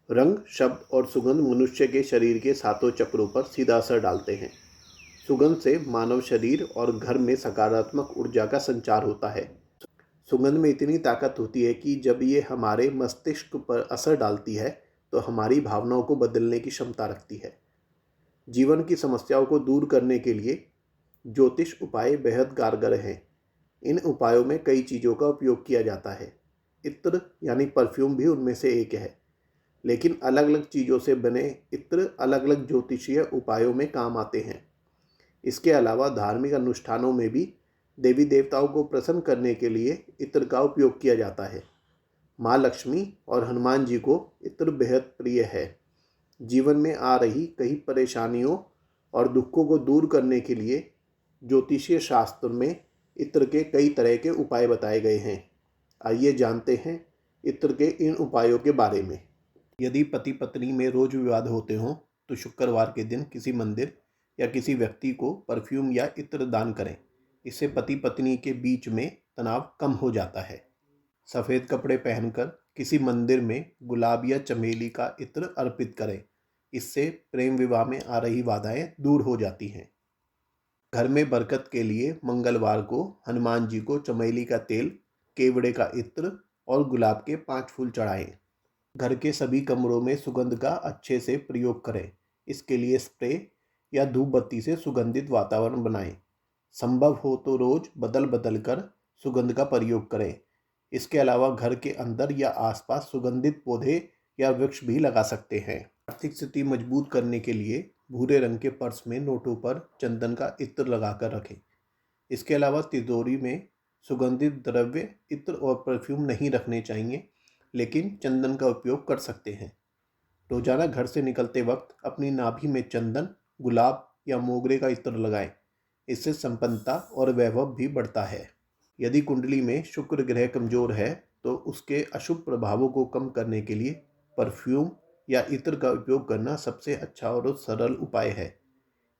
रंग, शब्द और सुगंध मनुष्य के शरीर के सातों चक्रों पर सीधा असर डालते हैं। सुगंध से मानव शरीर और घर में सकारात्मक ऊर्जा का संचार होता है। सुगंध में इतनी ताकत होती है कि जब ये हमारे मस्तिष्क पर असर डालती है तो हमारी भावनाओं को बदलने की क्षमता रखती है। जीवन की समस्याओं को दूर करने के लिए ज्योतिष उपाय बेहद कारगर हैं। इन उपायों में कई चीज़ों का उपयोग किया जाता है। इत्र यानी परफ्यूम भी उनमें से एक है। लेकिन अलग अलग चीज़ों से बने इत्र अलग अलग ज्योतिषीय उपायों में काम आते हैं। इसके अलावा धार्मिक अनुष्ठानों में भी देवी देवताओं को प्रसन्न करने के लिए इत्र का उपयोग किया जाता है। माँ लक्ष्मी और हनुमान जी को इत्र बेहद प्रिय है। जीवन में आ रही कई परेशानियों और दुखों को दूर करने के लिए ज्योतिषीय शास्त्र में इत्र के कई तरह के उपाय बताए गए हैं। आइए जानते हैं इत्र के इन उपायों के बारे में। यदि पति पत्नी में रोज विवाद होते हों तो शुक्रवार के दिन किसी मंदिर या किसी व्यक्ति को परफ्यूम या इत्र दान करें। इससे पति पत्नी के बीच में तनाव कम हो जाता है। सफ़ेद कपड़े पहनकर किसी मंदिर में गुलाब या चमेली का इत्र अर्पित करें। इससे प्रेम विवाह में आ रही बाधाएं दूर हो जाती हैं। घर में बरकत के लिए मंगलवार को हनुमान जी को चमेली का तेल, केवड़े का इत्र और गुलाब के 5 फूल चढ़ाएं। घर के सभी कमरों में सुगंध का अच्छे से प्रयोग करें। इसके लिए स्प्रे या धूप बत्ती से सुगंधित वातावरण बनाएं। संभव हो तो रोज बदल बदल कर सुगंध का प्रयोग करें। इसके अलावा घर के अंदर या आसपास सुगंधित पौधे या वृक्ष भी लगा सकते हैं। आर्थिक स्थिति मजबूत करने के लिए भूरे रंग के पर्स में नोटों पर चंदन का इत्र लगाकर रखें। इसके अलावा तिजोरी में सुगंधित द्रव्य, इत्र और परफ्यूम नहीं रखने चाहिए, लेकिन चंदन का उपयोग कर सकते हैं। रोजाना घर से निकलते वक्त अपनी नाभि में चंदन, गुलाब या मोगरे का इत्र लगाएं। इससे संपन्नता और वैभव भी बढ़ता है। यदि कुंडली में शुक्र ग्रह कमजोर है तो उसके अशुभ प्रभावों को कम करने के लिए परफ्यूम या इत्र का उपयोग करना सबसे अच्छा और सरल उपाय है।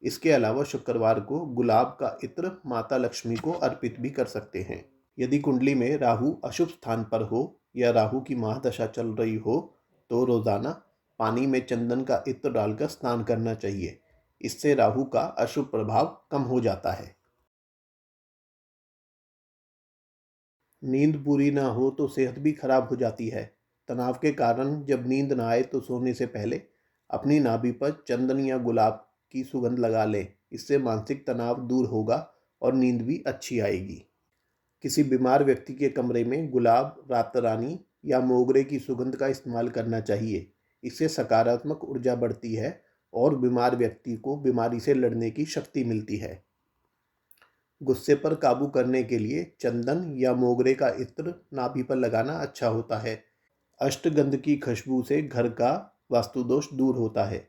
इसके अलावा शुक्रवार को गुलाब का इत्र माता लक्ष्मी को अर्पित भी कर सकते हैं। यदि कुंडली में राहु अशुभ स्थान पर हो या राहु की महादशा चल रही हो तो रोजाना पानी में चंदन का इत्र डालकर स्नान करना चाहिए। इससे राहु का अशुभ प्रभाव कम हो जाता है। नींद पूरी ना हो तो सेहत भी खराब हो जाती है। तनाव के कारण जब नींद ना आए तो सोने से पहले अपनी नाभि पर चंदन या गुलाब की सुगंध लगा लें। इससे मानसिक तनाव दूर होगा और नींद भी अच्छी आएगी। किसी बीमार व्यक्ति के कमरे में गुलाब, रात रानी या मोगरे की सुगंध का इस्तेमाल करना चाहिए। इससे सकारात्मक ऊर्जा बढ़ती है और बीमार व्यक्ति को बीमारी से लड़ने की शक्ति मिलती है। गुस्से पर काबू करने के लिए चंदन या मोगरे का इत्र नाभि पर लगाना अच्छा होता है। अष्टगंध की खुशबू से घर का वास्तुदोष दूर होता है।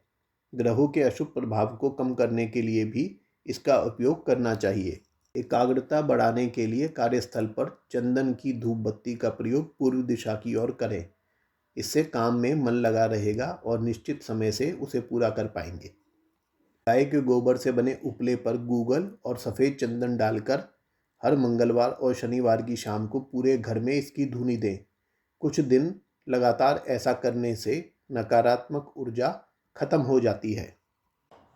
ग्रहों के अशुभ प्रभाव को कम करने के लिए भी इसका उपयोग करना चाहिए। एकाग्रता बढ़ाने के लिए कार्यस्थल पर चंदन की धूप बत्ती का प्रयोग पूर्व दिशा की ओर करें। इससे काम में मन लगा रहेगा और निश्चित समय से उसे पूरा कर पाएंगे। गाय के गोबर से बने उपले पर गूगल और सफ़ेद चंदन डालकर हर मंगलवार और शनिवार की शाम को पूरे घर में इसकी धुनी दें। कुछ दिन लगातार ऐसा करने से नकारात्मक ऊर्जा खत्म हो जाती है।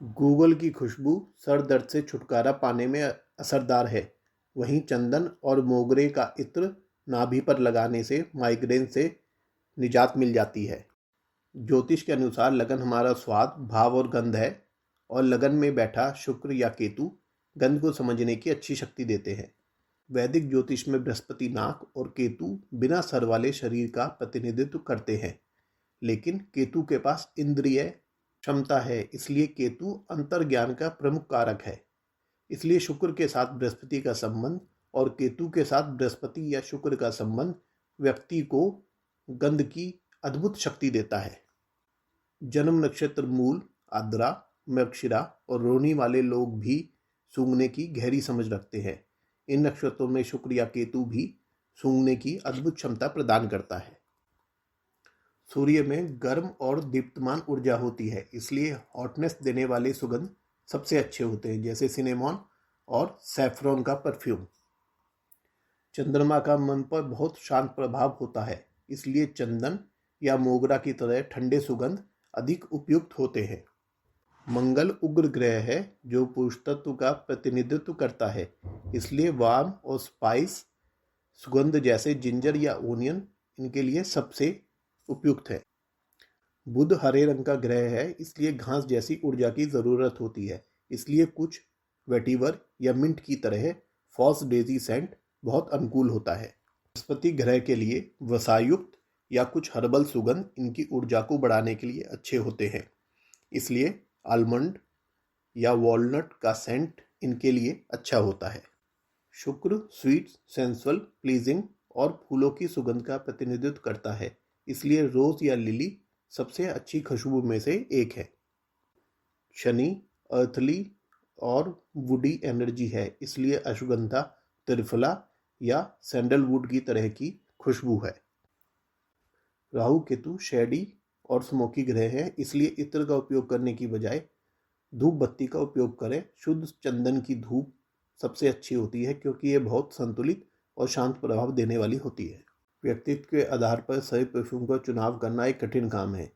गूगल की खुशबू सर दर्द से छुटकारा पाने में असरदार है। वहीं चंदन और मोगरे का इत्र नाभि पर लगाने से माइग्रेन से निजात मिल जाती है। ज्योतिष के अनुसार लगन हमारा स्वाद, भाव और गंध है और लगन में बैठा शुक्र या केतु गंध को समझने की अच्छी शक्ति देते हैं। वैदिक ज्योतिष में बृहस्पति नाक और केतु बिना सर वाले शरीर का प्रतिनिधित्व करते हैं, लेकिन केतु के पास इंद्रिय क्षमता है, इसलिए केतु अंतर्ज्ञान का प्रमुख कारक है। इसलिए शुक्र के साथ बृहस्पति का संबंध और केतु के साथ बृहस्पति या शुक्र का संबंध व्यक्ति को गंध की अद्भुत शक्ति देता है। जन्म नक्षत्र मूल, आद्रा, मृगशिरा और रोहिणी वाले लोग भी सूंघने की गहरी समझ रखते हैं। इन नक्षत्रों में शुक्र या केतु भी सूंघने की अद्भुत क्षमता प्रदान करता है। सूर्य में गर्म और दीप्तमान ऊर्जा होती है, इसलिए हॉटनेस देने वाले सुगंध सबसे अच्छे होते हैं, जैसे सिनेमॉन और सैफरॉन का परफ्यूम। चंद्रमा का मन पर बहुत शांत प्रभाव होता है, इसलिए चंदन या मोगरा की तरह ठंडे सुगंध अधिक उपयुक्त होते हैं। मंगल उग्र ग्रह है जो पुरुष तत्व का प्रतिनिधित्व करता है, इसलिए वार्म और स्पाइस सुगंध जैसे जिंजर या ओनियन इनके लिए सबसे उपयुक्त है। बुध हरे रंग का ग्रह है, इसलिए घास जैसी ऊर्जा की जरूरत होती है, इसलिए कुछ वेटिवर या मिंट की तरह फॉल्स डेजी सेंट बहुत अनुकूल होता है। बृहस्पति ग्रह के लिए वसायुक्त या कुछ हर्बल सुगंध इनकी ऊर्जा को बढ़ाने के लिए अच्छे होते हैं, इसलिए आलमंड या वॉलनट का सेंट इनके लिए अच्छा होता है। शुक्र स्वीट, सेंसुअल, प्लीजिंग और फूलों की सुगंध का प्रतिनिधित्व करता है, इसलिए रोज या लिली सबसे अच्छी खुशबू में से एक है। शनि अर्थली और वुडी एनर्जी है, इसलिए अश्वगंधा, त्रिफला या सैंडलवुड की तरह की खुशबू है। राहु केतु शेडी और स्मोकी ग्रह है, इसलिए इत्र का उपयोग करने की बजाय धूप बत्ती का उपयोग करें। शुद्ध चंदन की धूप सबसे अच्छी होती है क्योंकि ये बहुत संतुलित और शांत प्रभाव देने वाली होती है। व्यक्तित्व के आधार पर सही परफ्यूम का चुनाव करना एक कठिन काम है,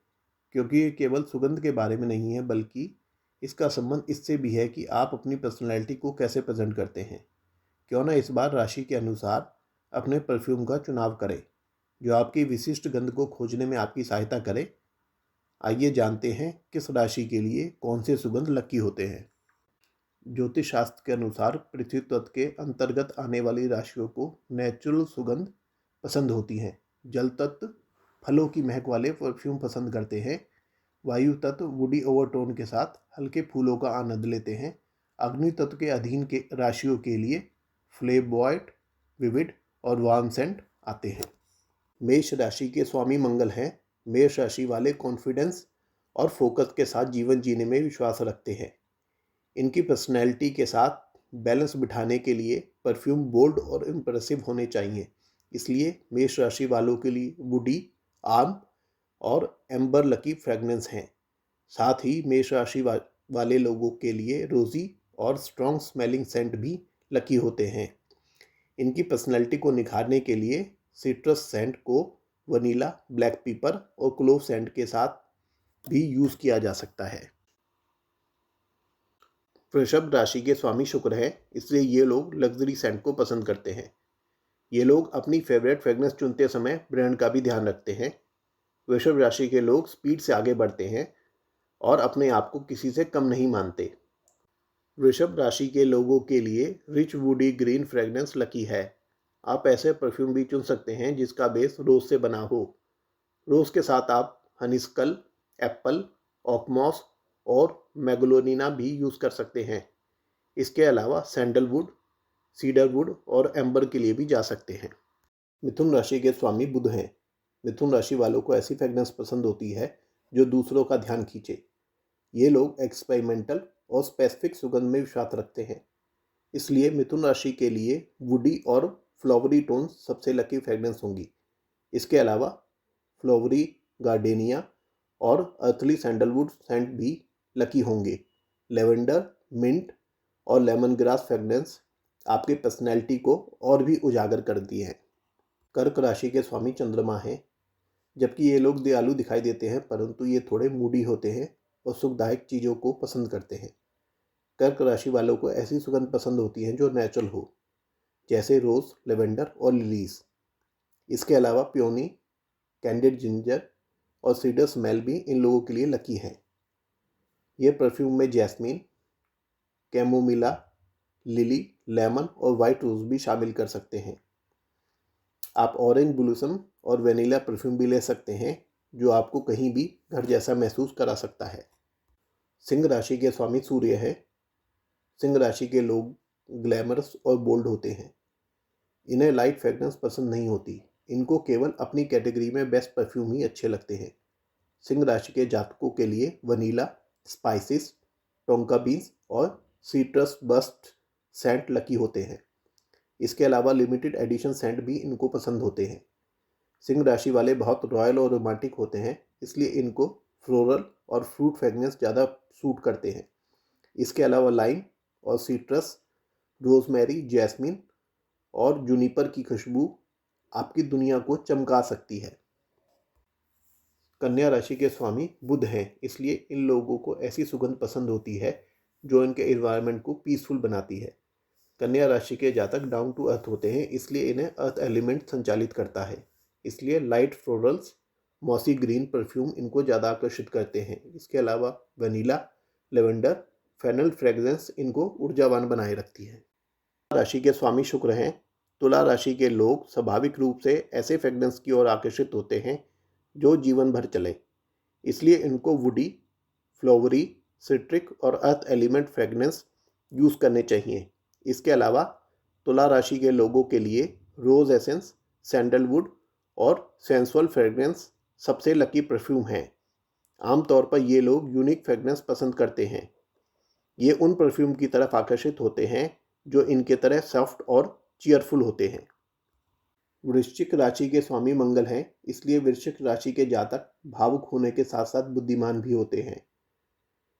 क्योंकि ये केवल सुगंध के बारे में नहीं है, बल्कि इसका संबंध इससे भी है कि आप अपनी पर्सनैलिटी को कैसे प्रेजेंट करते हैं। क्यों ना इस बार राशि के अनुसार अपने परफ्यूम का चुनाव करें जो आपकी विशिष्ट गंध को खोजने में आपकी सहायता करे। आइए जानते हैं किस राशि के लिए कौन से सुगंध लकी होते हैं। ज्योतिष शास्त्र के अनुसार पृथ्वी तत्व के अंतर्गत आने वाली राशियों को नेचुरल सुगंध पसंद होती हैं। जल तत्व फलों की महक वाले परफ्यूम पसंद करते हैं। वायु तत्व वुडी ओवरटोन के साथ हल्के फूलों का आनंद लेते हैं। अग्नि तत्व के अधीन के राशियों के लिए फ्लेबॉयट, विविड और वार्म सेंट आते हैं। मेष राशि के स्वामी मंगल हैं। मेष राशि वाले कॉन्फिडेंस और फोकस के साथ जीवन जीने में विश्वास रखते हैं। इनकी पर्सनैलिटी के साथ बैलेंस बिठाने के लिए परफ्यूम बोल्ड और इम्प्रेसिव होने चाहिए, इसलिए मेष राशि वालों के लिए वुडी, आर्म और एम्बर लकी फ्रेगनेंस हैं। साथ ही मेष राशि वाले लोगों के लिए रोजी और स्ट्रॉन्ग स्मेलिंग सेंट भी लकी होते हैं। इनकी पर्सनैलिटी को निखारने के लिए सिट्रस सेंट को वनीला, ब्लैक पेपर और क्लोव सेंट के साथ भी यूज किया जा सकता है। वृषभ राशि के स्वामी शुक्र हैं, इसलिए ये लोग लग्जरी सेंट को पसंद करते हैं। ये लोग अपनी फेवरेट फ्रेगनेंस चुनते समय ब्रांड का भी ध्यान रखते हैं। वृषभ राशि के लोग स्पीड से आगे बढ़ते हैं और अपने आप को किसी से कम नहीं मानते। वृषभ राशि के लोगों के लिए rich woody green fragrance lucky है। आप ऐसे परफ्यूम भी चुन सकते हैं जिसका बेस रोज से बना हो। रोज के साथ आप हनीस्कल, एप्पल, ऑकमॉस और मैग्नोलिया भी यूज़ कर सकते हैं। इसके अलावा सैंडलवुड, सीडरवुड और एम्बर के लिए भी जा सकते हैं। मिथुन राशि के स्वामी बुध हैं। मिथुन राशि वालों को ऐसी फ्रेगनेंस पसंद होती है जो दूसरों का ध्यान खींचे। ये लोग एक्सपेरिमेंटल और स्पेसिफिक सुगंध में विश्वास रखते हैं, इसलिए मिथुन राशि के लिए वुडी और फ्लावरी टोन सबसे लकी फ्रेगनेंस होंगी। इसके अलावा फ्लावरी, गार्डेनिया और अर्थली सैंडलवुड सेंट भी लकी होंगे। लेवेंडर, मिंट और लेमन ग्रास फ्रेगनेंस आपकी पर्सनैलिटी को और भी उजागर करती हैं। कर्क राशि के स्वामी चंद्रमा हैं। जबकि ये लोग दयालु दिखाई देते हैं, परंतु ये थोड़े मूडी होते हैं और सुखदायक चीज़ों को पसंद करते हैं। कर्क राशि वालों को ऐसी सुगंध पसंद होती हैं जो नेचुरल हो, जैसे रोज़, लेवेंडर और लिलीज। इसके अलावा पियोनी, कैंडिड जिंजर और सीडर स्मेल भी इन लोगों के लिए लकी हैं। ये परफ्यूम में जैस्मीन, कैमोमिला, लिली, लेमन और वाइट रोज भी शामिल कर सकते हैं। आप ऑरेंज ब्लूसम और वेनिला परफ्यूम भी ले सकते हैं जो आपको कहीं भी घर जैसा महसूस करा सकता है। सिंह राशि के स्वामी सूर्य है। सिंह राशि के लोग ग्लैमरस और बोल्ड होते हैं। इन्हें लाइट फ्रेगनेंस पसंद नहीं होती। इनको केवल अपनी कैटेगरी में बेस्ट परफ्यूम ही अच्छे लगते हैं। सिंह राशि के जातकों के लिए वनीला, स्पाइसेस, टोंका बीन्स और सीट्रस बस्ट सेंट लकी होते हैं। इसके अलावा लिमिटेड एडिशन सेंट भी इनको पसंद होते हैं। सिंह राशि वाले बहुत रॉयल और रोमांटिक होते हैं, इसलिए इनको फ्लोरल और फ्रूट फ्रेगनेंस ज़्यादा सूट करते हैं। इसके अलावा लाइम और सीट्रस, रोजमेरी, जैस्मिन और जूनिपर की खुशबू आपकी दुनिया को चमका सकती है। कन्या राशि के स्वामी बुध हैं, इसलिए इन लोगों को ऐसी सुगंध पसंद होती है जो इनके एनवायरनमेंट को पीसफुल बनाती है। कन्या राशि के जातक डाउन टू अर्थ होते हैं, इसलिए इन्हें अर्थ एलिमेंट संचालित करता है। इसलिए light florals, mossy green perfume इनको ज़्यादा आकर्षित करते हैं। इसके अलावा वनीला, लेवेंडर, फेनल फ्रेग्रेंस इनको ऊर्जावान बनाए रखती है। राशि के स्वामी शुक्र हैं। तुला राशि के लोग स्वाभाविक रूप से ऐसे फ्रेग्रेंस की ओर आकर्षित होते हैं जो जीवन भर चले, इसलिए इनको वुडी, फ्लोवरी, सिट्रिक और अर्थ एलिमेंट फ्रेग्रेंस यूज़ करने चाहिए। इसके अलावा तुला राशि के लोगों के लिए रोज़ एसेंस, सैंडलवुड और सेंसुअल फ्रेग्रेंस सबसे लकी परफ्यूम हैं। आमतौर पर ये लोग यूनिक फ्रेग्रेंस पसंद करते हैं। ये उन परफ्यूम की तरफ आकर्षित होते हैं जो इनके तरह सॉफ्ट और चीयरफुल होते हैं। वृश्चिक राशि के स्वामी मंगल हैं, इसलिए वृश्चिक राशि के जातक भावुक होने के साथ साथ बुद्धिमान भी होते हैं।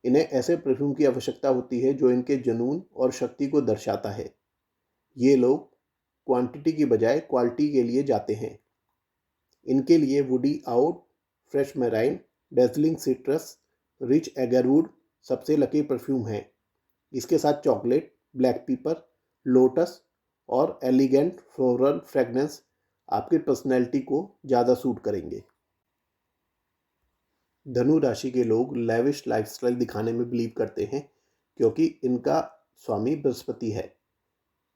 इन्हें ऐसे परफ्यूम की आवश्यकता होती है जो इनके जुनून और शक्ति को दर्शाता है। ये लोग क्वांटिटी की बजाय क्वालिटी के लिए जाते हैं। इनके लिए woody oud, fresh marine, dazzling citrus, rich agarwood सबसे लकी परफ्यूम हैं। इसके साथ चॉकलेट, ब्लैक पीपर, लोटस और एलिगेंट फ्लोरल फ्रेग्रेंस आपकी पर्सनैलिटी को ज़्यादा सूट करेंगे। धनु राशि के लोग लेविश लाइफस्टाइल दिखाने में बिलीव करते हैं क्योंकि इनका स्वामी बृहस्पति है।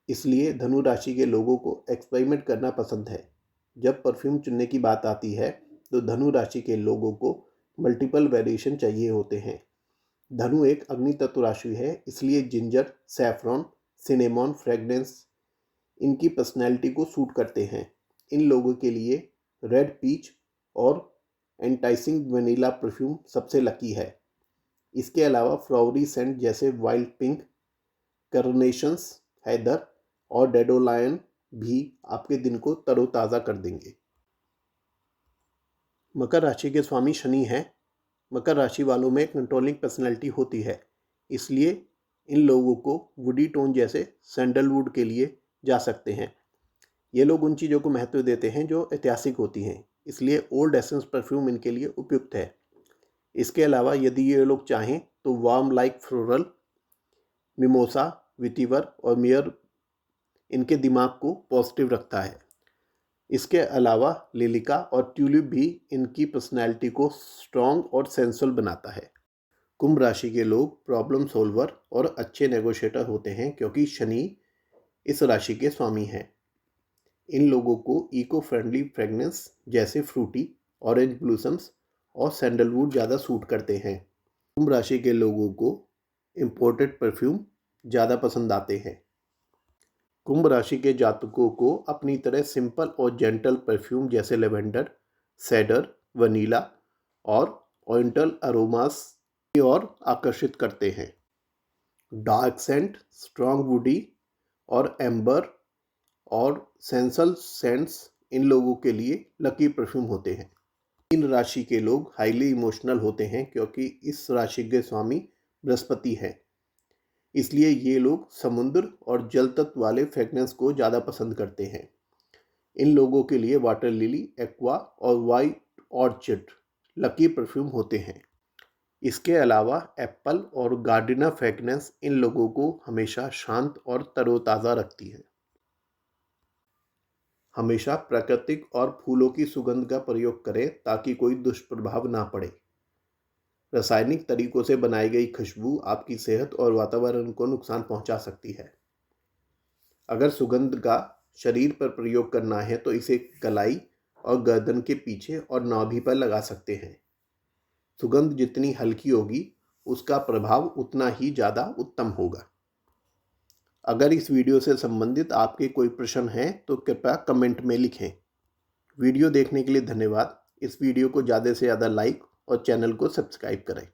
इसलिए धनु राशि के लोगों को एक्सपेरिमेंट करना पसंद है। जब परफ्यूम चुनने की बात आती है तो धनु राशि के लोगों को मल्टीपल वेरिएशन चाहिए होते हैं। धनु एक अग्नि तत्व राशि है, इसलिए जिंजर, सैफरॉन, सिनेमॉन फ्रेग्रेंस इनकी पर्सनैलिटी को सूट करते हैं। इन लोगों के लिए रेड पीच और एंटाइसिंग वनीला परफ्यूम सबसे लकी है। इसके अलावा फ्लावरी सेंट जैसे वाइल्ड पिंक, करनेशंस, हैदर और डेडोलायन भी आपके दिन को तरोताज़ा कर देंगे। मकर राशि के स्वामी शनि हैं। मकर राशि वालों में कंट्रोलिंग पर्सनैलिटी होती है, इसलिए इन लोगों को वुडी टोन जैसे सैंडलवुड के लिए जा सकते हैं। ये लोग उन चीज़ों को महत्व देते हैं जो ऐतिहासिक होती हैं, इसलिए ओल्ड एसेंस परफ्यूम इनके लिए उपयुक्त है। इसके अलावा यदि ये लोग चाहें तो वार्म लाइक फ्लोरल, मिमोसा, विटीवर और मियर इनके दिमाग को पॉजिटिव रखता है। इसके अलावा लिलिका और ट्यूलिप भी इनकी पर्सनैलिटी को स्ट्रॉन्ग और सेंसुअल बनाता है। कुंभ राशि के लोग प्रॉब्लम सॉल्वर और अच्छे नेगोशिएटर होते हैं क्योंकि शनि इस राशि के स्वामी हैं। इन लोगों को इको फ्रेंडली फ्रेग्रेंस जैसे फ्रूटी, ऑरेंज ब्लूसम्स और सैंडलवुड ज़्यादा सूट करते हैं। कुंभ राशि के लोगों को इम्पोर्टेड परफ्यूम ज़्यादा पसंद आते हैं। कुंभ राशि के जातकों को अपनी तरह सिंपल और जेंटल परफ्यूम जैसे लेवेंडर, सेडर, वनीला और ओरिएंटल अरोमास की ओर आकर्षित करते हैं। डार्क सेंट, स्ट्रॉन्ग वुडी और एम्बर और सेंसुअल सेंट्स इन लोगों के लिए लकी परफ्यूम होते हैं। मीन राशि के लोग हाईली इमोशनल होते हैं क्योंकि इस राशि के स्वामी बृहस्पति हैं। इसलिए ये लोग समुद्र और जल तत्व वाले फ्रेग्रेंस को ज़्यादा पसंद करते हैं। इन लोगों के लिए वाटर लिली, एक्वा और वाइट ऑर्चिड लकी परफ्यूम होते हैं। इसके अलावा एप्पल और गार्डिना फ्रेग्रेंस इन लोगों को हमेशा शांत और तरोताज़ा रखती है। हमेशा प्राकृतिक और फूलों की सुगंध का प्रयोग करें ताकि कोई दुष्प्रभाव ना पड़े। रासायनिक तरीकों से बनाई गई खुशबू आपकी सेहत और वातावरण को नुकसान पहुंचा सकती है। अगर सुगंध का शरीर पर प्रयोग करना है तो इसे कलाई और गर्दन के पीछे और नाभि पर लगा सकते हैं। सुगंध जितनी हल्की होगी उसका प्रभाव उतना ही ज़्यादा उत्तम होगा। अगर इस वीडियो से संबंधित आपके कोई प्रश्न हैं तो कृपया कमेंट में लिखें। वीडियो देखने के लिए धन्यवाद। इस वीडियो को ज़्यादा से ज़्यादा लाइक और चैनल को सब्सक्राइब करें।